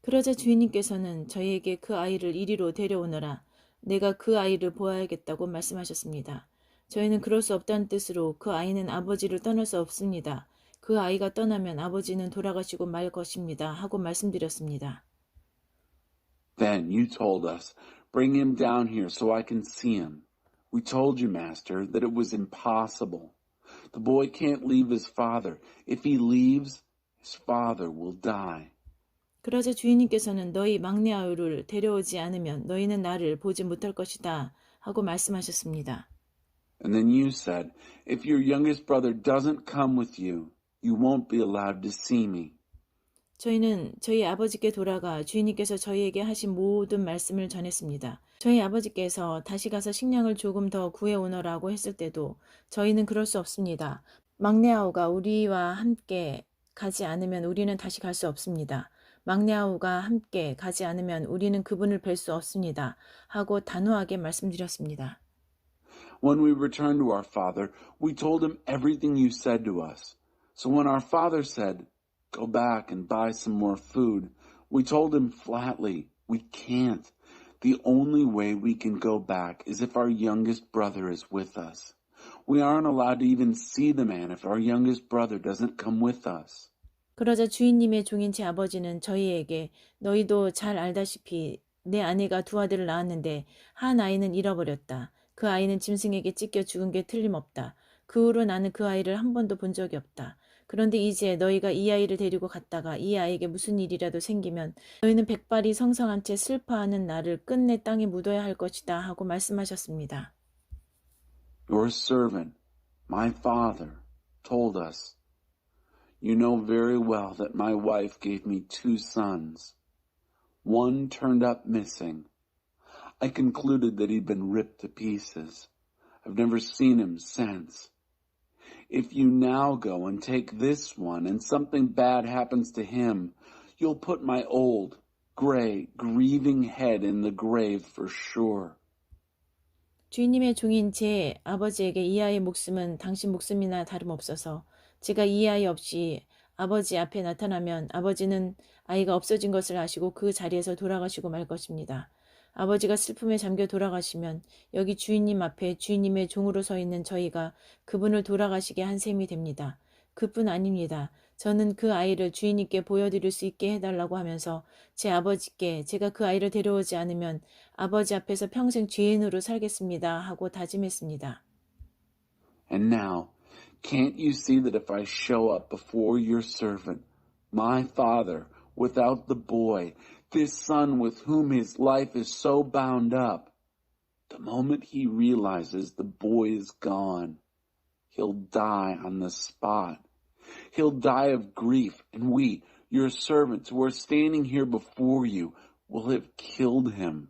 그러자 주인님께서는 저희에게 그 아이를 이리로 데려오너라. 내가 그 아이를 보아야겠다고 말씀하셨습니다. 저희는 그럴 수 없다는 뜻으로 그 아이는 아버지를 떠날 수 없습니다. 그 아이가 떠나면 아버지는 돌아가시고 말 것입니다. 하고 말씀드렸습니다. Then you told us, Bring him down here so I can see him. We told you, Master, that it was impossible. The boy can't leave his father. If he leaves, his father will die. 그러자 주인님께서는 너희 막내 아우를 데려오지 않으면 너희는 나를 보지 못할 것이다. 하고 말씀하셨습니다. And then you said, If your youngest brother doesn't come with you, you won't be allowed to see me. 저희는 저희 아버지께 돌아가 주인님께서 저희에게 하신 모든 말씀을 전했습니다. 저희 아버지께서 다시 가서 식량을 조금 더 구해오너라고 했을 때도 저희는 그럴 수 없습니다. 막내 아우가 우리와 함께 가지 않으면 우리는 다시 갈 수 없습니다. 막내 아우가 함께 가지 않으면 우리는 그분을 뵐 수 없습니다. 하고 단호하게 말씀드렸습니다. When we returned to our father, we told him everything you said to us. So when our father said, Go back and buy some more food, we told him flatly, We can't. The only way we can go back is if our youngest brother is with us. We aren't allowed to even see the man if our youngest brother doesn't come with us. 그러자 주인님의 종인 제 아버지는 저희에게 너희도 잘 알다시피 내 아내가 두 아들을 낳았는데 한 아이는 잃어버렸다. 그 아이는 짐승에게 찢겨 죽은 게 틀림없다. 그 후로 나는 그 아이를 한 번도 본 적이 없다. 그런데 이제 너희가 이 아이를 데리고 갔다가 이 아이에게 무슨 일이라도 생기면 너희는 백발이 성성한 채 슬퍼하는 나를 끝내 땅에 묻어야 할 것이다 하고 말씀하셨습니다. Your servant, my father, told us, You know very well that my wife gave me 2 sons. One turned up missing. I concluded that he'd been ripped to pieces. I've never seen him since. If you now go and take this one and something bad happens to him, you'll put my old, gray, grieving head in the grave for sure. 주인님의 종인 제 아버지에게 이 아이의 목숨은 당신 목숨이나 다름없어서 제가 이 아이 없이 아버지 앞에 나타나면 아버지는 아이가 없어진 것을 아시고 그 자리에서 돌아가시고 말 것입니다. 아버지가 슬픔에 잠겨 돌아가시면 여기 주인님 앞에 주인님의 종으로 서 있는 저희가 그분을 돌아가시게 한 셈이 됩니다. 그뿐 아닙니다. 저는 그 아이를 주인님께 보여드릴 수 있게 해달라고 하면서 제 아버지께 제가 그 아이를 데려오지 않으면 아버지 앞에서 평생 죄인으로 살겠습니다 하고 다짐했습니다. And now, can't you see that if I show up before your servant, my father, without the boy, this son with whom his life is so bound up, the moment he realizes the boy is gone, he'll die on the spot. He'll die of grief, and we, your servants who are standing here before you, will have killed him.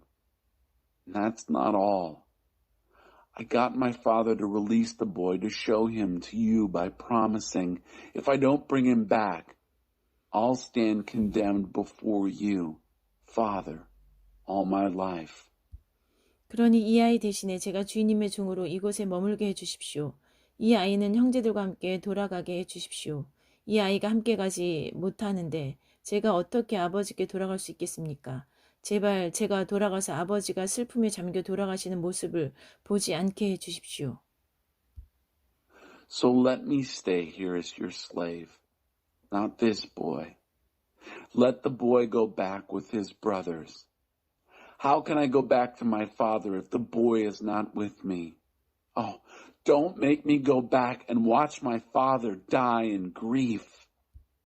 And that's not all. I got my father to release the boy to show him to you by promising, if I don't bring him back, I'll stand condemned before you, Father, all my life. 그러니 이 아이 대신에 제가 주인님의 종으로 이곳에 머물게 해주십시오. 이 아이는 형제들과 함께 돌아가게 해주십시오. 이 아이가 함께 가지 못하는데 제가 어떻게 아버지께 돌아갈 수 있겠습니까? 제발 제가 돌아가서 아버지가 슬픔에 잠겨 돌아가시는 모습을 보지 않게 해주십시오. So let me stay here as your slave, not this boy. Let the boy go back with his brothers. How can I go back to my father if the boy is not with me? Oh, don't make me go back and watch my father die in grief.